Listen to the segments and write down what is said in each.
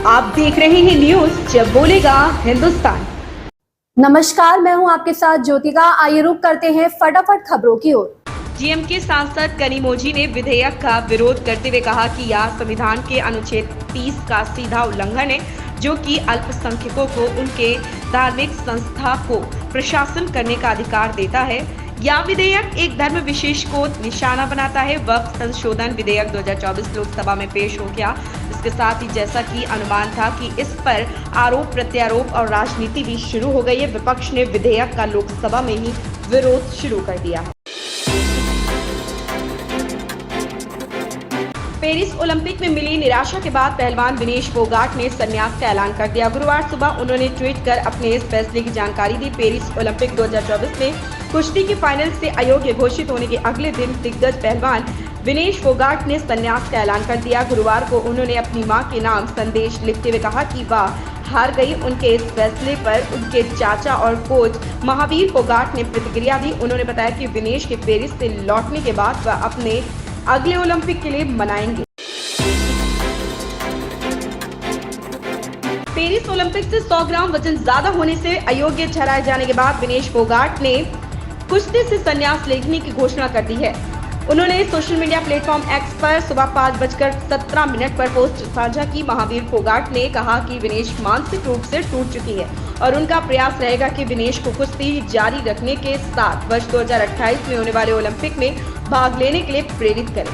आप देख रहे हैं न्यूज जब बोलेगा हिंदुस्तान। नमस्कार, मैं हूं आपके साथ ज्योतिका। आइए रुक करते हैं फटाफट खबरों की ओर। डीएमके सांसद कनिमोझी ने विधेयक का विरोध करते हुए कहा कि यह संविधान के अनुच्छेद 30 का सीधा उल्लंघन है, जो कि अल्पसंख्यकों को उनके धार्मिक संस्था को प्रशासन करने का अधिकार देता है। यह विधेयक एक धर्म विशेष को निशाना बनाता है। वक्फ संशोधन विधेयक 2024 लोकसभा में पेश हो गया। इसके साथ ही जैसा कि अनुमान था कि इस पर आरोप प्रत्यारोप और राजनीति भी शुरू हो गई है, विपक्ष ने विधेयक का लोकसभा में ही विरोध शुरू कर दिया है। पेरिस ओलंपिक में मिली निराशा के बाद पहलवान विनेश फोगाट ने संन्यास का ऐलान कर दिया। गुरुवार सुबह उन्होंने ट्वीट कर अपने इस फैसले की जानकारी दी। पेरिस ओलंपिक 2024 में कुश्ती के फाइनल से अयोग्य घोषित होने के अगले दिन दिग्गज पहलवान विनेश फोगाट ने संन्यास का ऐलान कर दिया। गुरुवार को उन्होंने अपनी मां के नाम संदेश लिखते हुए कहा कि वह हार गई। उनके इस फैसले पर उनके चाचा और कोच महावीर फोगाट ने प्रतिक्रिया दी। उन्होंने बताया कि विनेश के पेरिस से लौटने के बाद वह अपने अगले ओलंपिक के लिए मनाएंगे। पेरिस ओलंपिक से 100 ग्राम वजन ज्यादा होने से अयोग्य ठहराए जाने के बाद विनेश फोगाट ने कुश्ती से संन्यास लेने की घोषणा कर दी है। उन्होंने सोशल मीडिया प्लेटफॉर्म एक्स पर सुबह 5:17 पर पोस्ट साझा की। महावीर फोगाट ने कहा कि विनेश मानसिक रूप से टूट चुकी है और उनका प्रयास रहेगा कि विनेश को कुश्ती जारी रखने के साथ वर्ष 2028 में होने वाले ओलंपिक में भाग लेने के लिए प्रेरित करें।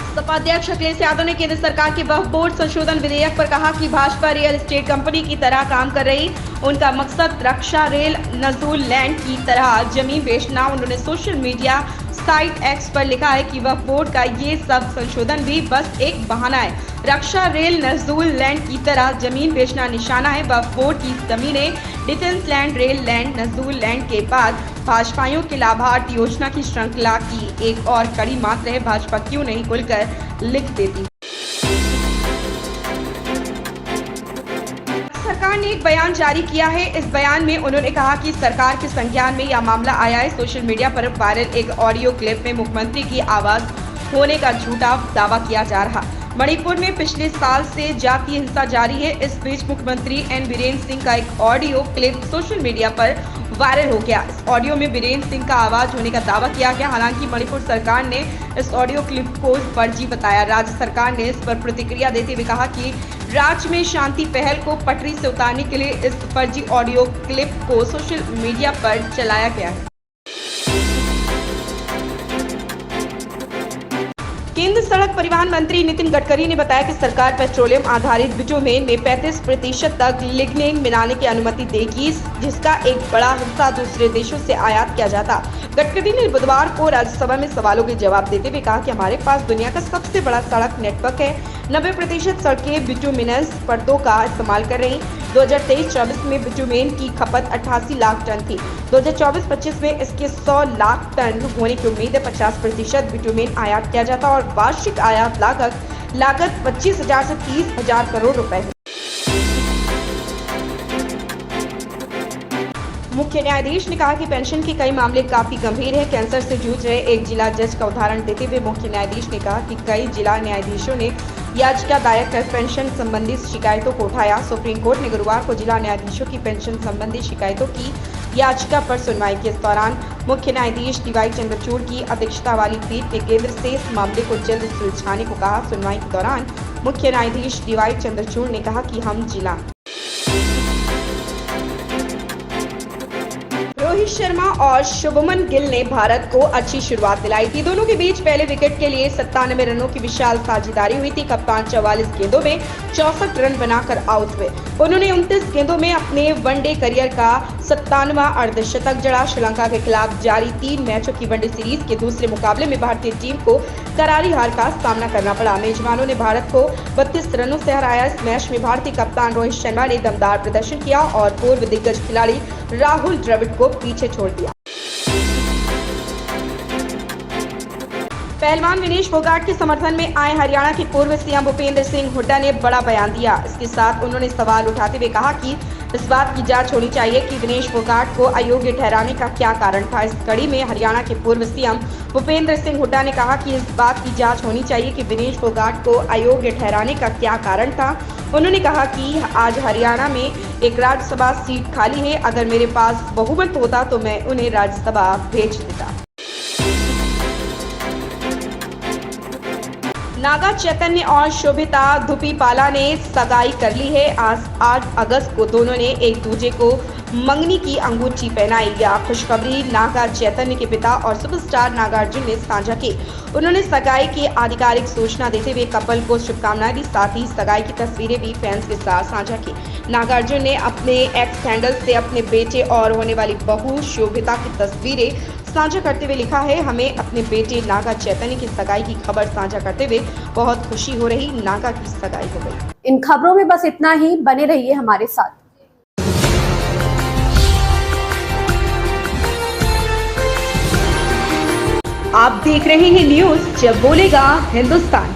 सपा अध्यक्ष अखिलेश यादव ने केंद्र सरकार के वक्फ बोर्ड संशोधन विधेयक पर कहा कि भाजपा रियल एस्टेट कंपनी की तरह काम कर रही। उनका मकसद रक्षा रेल नजूल लैंड की तरह जमीन बेचना। उन्होंने सोशल मीडिया साइट एक्स पर लिखा है कि वक्फ बोर्ड का ये सब संशोधन भी बस एक बहाना है। रक्षा रेल नजूल लैंड की तरह जमीन बेचना निशाना है। वक्फ बोर्ड की जमीनें डिफेंस लैंड, रेल लैंड, नजूल लैंड के बाद भाजपाइयों के लाभार्थी योजना की श्रृंखला की एक और कड़ी मात्र है। भाजपा क्यों नहीं खुलकर लिख देती। सरकार ने एक बयान जारी किया है। इस बयान में उन्होंने कहा कि सरकार के संज्ञान में यह मामला आया है। सोशल मीडिया पर वायरल एक ऑडियो क्लिप में मुख्यमंत्री की आवाज होने का झूठा दावा किया जा रहा। मणिपुर में पिछले साल से जातीय हिंसा जारी है। इस बीच मुख्यमंत्री एन बीरेन्द्र सिंह का एक ऑडियो क्लिप सोशल मीडिया पर वायरल हो गया। इस ऑडियो में बीरेन्द्र सिंह का आवाज होने का दावा किया गया। हालांकि मणिपुर सरकार ने इस ऑडियो क्लिप को फर्जी बताया। राज्य सरकार ने इस पर प्रतिक्रिया देते हुए कहा कि राज्य में शांति पहल को पटरी से उतारने के लिए इस फर्जी ऑडियो क्लिप को सोशल मीडिया पर चलाया गया है। केंद्र सड़क परिवहन मंत्री नितिन गडकरी ने बताया कि सरकार पेट्रोलियम आधारित बिटुमेन में 35% तक लिग्निन मिलाने की अनुमति देगी, जिसका एक बड़ा हिस्सा दूसरे देशों से आयात किया जाता। गडकरी ने बुधवार को राज्यसभा में सवालों के जवाब देते हुए कहा कि हमारे पास दुनिया का सबसे बड़ा सड़क नेटवर्क है। 90% सड़कें बिटुमिनस परतों का इस्तेमाल कर रही। 2023-24 में बिटुमेन की खपत 88 लाख टन थी। 2024-25 में इसके 100 लाख टन होने की उम्मीद है। 50% बिटुमेन आयात किया जाता और वार्षिक आयात लागत 25,000 से 30,000 करोड़ रुपए है। मुख्य न्यायाधीश ने कहा कि पेंशन के कई मामले काफी गंभीर हैं। कैंसर से जूझ रहे एक जिला जज का उदाहरण देते हुए मुख्य न्यायाधीश ने कहा कि कई जिला न्यायाधीशों ने याचिका दायर कर पेंशन संबंधी शिकायतों को उठाया। सुप्रीम कोर्ट ने गुरुवार को जिला न्यायाधीशों की पेंशन संबंधी शिकायतों की याचिका पर सुनवाई की। इस दौरान मुख्य न्यायाधीश डीवाई चंद्रचूड़ की अध्यक्षता वाली पीठ ने केंद्र से इस मामले को जल्द सुलझाने को कहा। सुनवाई के दौरान मुख्य न्यायाधीश डीवाई चंद्रचूड़ ने कहा कि हम जिला रोहित शर्मा और शुभमन गिल ने भारत को अच्छी शुरुआत दिलाई थी। दोनों के बीच पहले विकेट के लिए 97 रनों की विशाल साझेदारी हुई थी। कप्तान 44 गेंदों में 64 रन बनाकर आउट हुए। उन्होंने 29 गेंदों में अपने वनडे करियर का 97वां अर्धशतक जड़ा। श्रीलंका के खिलाफ जारी 3 मैचों की वनडे सीरीज के दूसरे मुकाबले में भारतीय टीम को करारी हार का सामना करना पड़ा। मेजबानों ने भारत को 32 रनों से हराया। इस मैच में भारतीय कप्तान रोहित शर्मा ने दमदार प्रदर्शन किया और पूर्व दिग्गज खिलाड़ी राहुल द्रविड़ को पीछे छोड़ दिया। पहलवान विनेश फोगाट के समर्थन में आए हरियाणा के पूर्व सीएम भूपेंद्र सिंह हुड्डा ने बड़ा बयान दिया। इसके साथ उन्होंने सवाल उठाते हुए कहा कि इस बात की जांच होनी चाहिए कि दिनेश फोगाट को अयोग्य ठहराने का क्या कारण था। इस कड़ी में हरियाणा के पूर्व सीएम भूपेंद्र सिंह हुड्डा ने कहा कि इस बात की जांच होनी चाहिए कि दिनेश फोगाट को अयोग्य ठहराने का क्या कारण था। उन्होंने कहा कि आज हरियाणा में एक राज्यसभा सीट खाली है, अगर मेरे पास बहुमत होता तो मैं उन्हें राज्यसभा भेज देता। नागा चैतन्य और शोभिता धुपीपाला ने सगाई कर ली है। आज 8 अगस्त को दोनों ने एक दूसरे को मंगनी की अंगूठी पहनाई। यह खुशखबरी नागा चैतन्य के पिता और सुपरस्टार नागार्जुन ने साझा की। उन्होंने सगाई की आधिकारिक सूचना देते हुए कपल को शुभकामनाएं दी, साथ ही सगाई की तस्वीरें भी फैंस के साथ साझा की। नागार्जुन ने अपने एक्स हैंडल से अपने बेटे और होने वाली बहू शोभिता की तस्वीरें साझा करते हुए लिखा है, हमें अपने बेटे नागा चैतन्य की सगाई की खबर साझा करते हुए बहुत खुशी हो रही, नागा की सगाई हो गई। इन खबरों में बस इतना ही, बने रहिए हमारे साथ। आप देख रहे हैं न्यूज़ जब बोलेगा हिंदुस्तान।